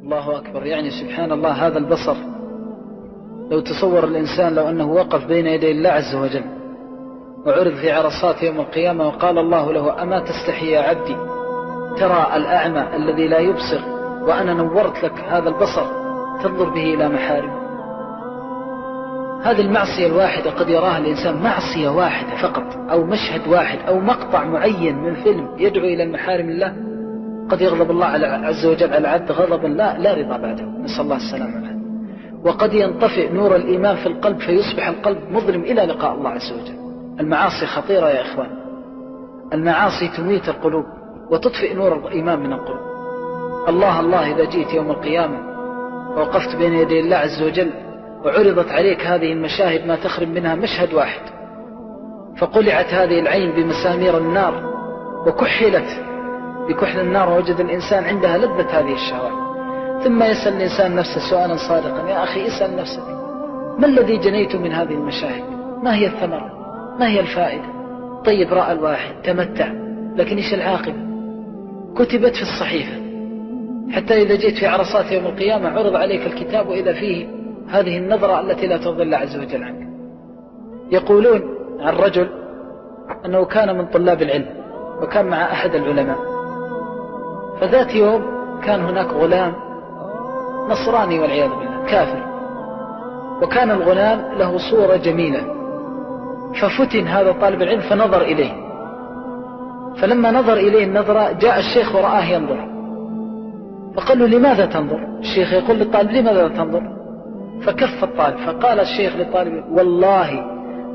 الله أكبر. يعني سبحان الله، هذا البصر لو تصور الإنسان لو أنه وقف بين يدي الله عز وجل وعرض في عرصات يوم القيامة وقال الله له: أما تستحي يا عبدي ترى الأعمى الذي لا يبصر وأنا نورت لك هذا البصر تنظر به إلى محارم. هذه المعصية الواحدة قد يراها الإنسان معصية واحدة فقط، أو مشهد واحد، أو مقطع معين من فيلم يدعو إلى المحارم الله، قد يغضب الله عز وجل على العبد غضبا لا رضا بعده، نسأل الله السلامة والعافية. وقد ينطفئ نور الإيمان في القلب فيصبح القلب مظلم إلى لقاء الله عز وجل. المعاصي خطيرة يا إخوان، المعاصي تميت القلوب وتطفئ نور الإيمان من القلوب. الله إذا جئت يوم القيامة ووقفت بين يدي الله عز وجل وعرضت عليك هذه المشاهد ما تخرج منها مشهد واحد، فقلعت هذه العين بمسامير النار وكحلت بكحل النار، ووجد الإنسان عندها لذة هذه الشهوات، ثم يسأل الإنسان نفسه سؤالا صادقا: يا أخي اسأل نفسك، ما الذي جنيت من هذه المشاهد؟ ما هي الثمرة؟ ما هي الفائدة؟ طيب رأى الواحد تمتع، لكن إيش العاقبة؟ كتبت في الصحيفة، حتى إذا جئت في عرصات يوم القيامة عرض عليك الكتاب وإذا فيه هذه النظرة التي لا ترضي الله عز وجل عنك. يقولون عن رجل أنه كان من طلاب العلم وكان مع أحد العلماء، فذات يوم كان هناك غلام نصراني والعياذ بالله كافر، وكان الغلام له صورة جميلة، ففتن هذا طالب العلم فنظر إليه، فلما نظر إليه النظرة جاء الشيخ ورآه ينظر، فقال له: لماذا تنظر؟ الشيخ يقول للطالب: لماذا تنظر؟ فكف الطالب، فقال الشيخ للطالب: والله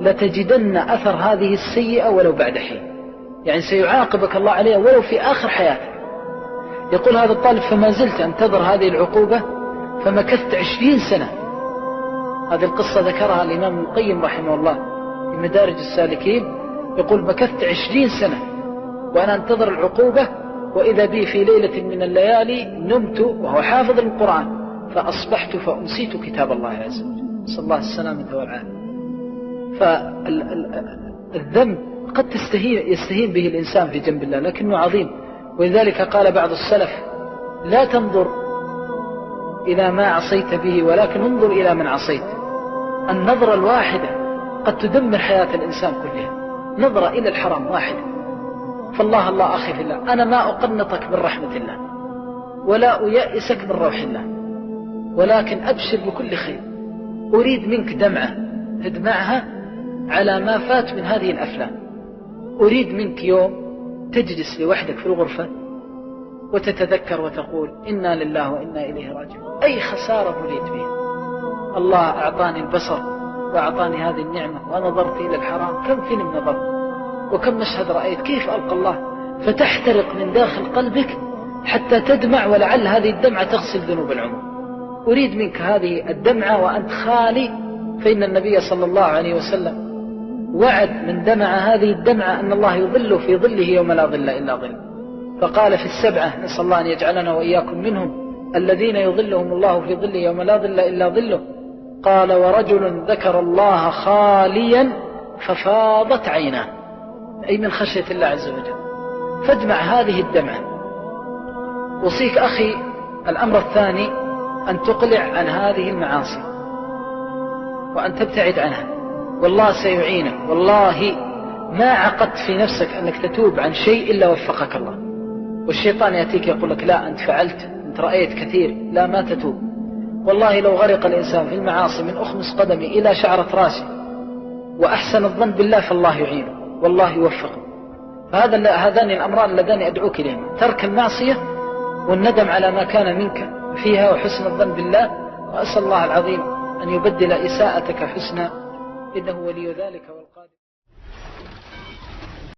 لتجدن أثر هذه السيئة ولو بعد حين، يعني سيعاقبك الله عليها ولو في آخر حياتك. يقول هذا الطالب: فما زلت أنتظر هذه العقوبة فمكثت 20 سنة. هذه القصة ذكرها الإمام ابن القيم رحمه الله في مدارج السالكين، يقول: مكثت 20 سنة وأنا أنتظر العقوبة، وإذا بي في ليلة من الليالي نمت وهو حافظ القرآن فأصبحت فأنسيت كتاب الله عز وجل، صلى الله السلامة والعافية. فالذنب قد يستهين به الإنسان في جنب الله، لكنه عظيم، ولذلك قال بعض السلف: لا تنظر إلى ما عصيت به ولكن انظر إلى من عصيت. النظرة الواحدة قد تدمر حياة الإنسان كلها، نظرة إلى الحرام واحدة. فالله أخي في الله، أنا ما أقنطك من رحمة الله ولا أيأسك من روح الله، ولكن أبشر بكل خير. أريد منك دمعة تدمعها على ما فات من هذه الأفلام. أريد منك يوم تجلس لوحدك في الغرفة وتتذكر وتقول: إنا لله وإنا إليه راجعون. أي خسارة مريد بها؟ الله أعطاني البصر وأعطاني هذه النعمة ونظرت إلى الحرام، كم فيلم نظرت وكم مشهد رأيت، كيف ألقى الله؟ فتحترق من داخل قلبك حتى تدمع، ولعل هذه الدمعة تغسل ذنوب العمر. أريد منك هذه الدمعة وأنت خالي، فإن النبي صلى الله عليه وسلم وعد من دمع هذه الدمعة أن الله يظل في ظله يوم لا ظل إلا ظل، فقال في السبعة، نسأل الله أن يجعلنا وإياكم منهم، الذين يظلهم الله في ظله يوم لا ظل إلا ظله، قال: ورجل ذكر الله خاليا ففاضت عيناه، أي من خشية الله عز وجل. فاجمع هذه الدمعة. أوصيك أخي الأمر الثاني أن تقلع عن هذه المعاصي وأن تبتعد عنها، والله سيعينك. والله ما عقدت في نفسك أنك تتوب عن شيء إلا وفقك الله. والشيطان يأتيك يقول لك: لا أنت فعلت، أنت رأيت كثير، لا ما تتوب. والله لو غرق الإنسان في المعاصي من أخمص قدمي إلى شعرة راسي وأحسن الظن بالله فالله يعينه والله يوفقه. هذان الأمران اللذان أدعوك إليهما: ترك المعصية والندم على ما كان منك فيها وحسن الظن بالله. وأسأل الله العظيم أن يبدل إساءتك حسنا، إنه ولي ذلك.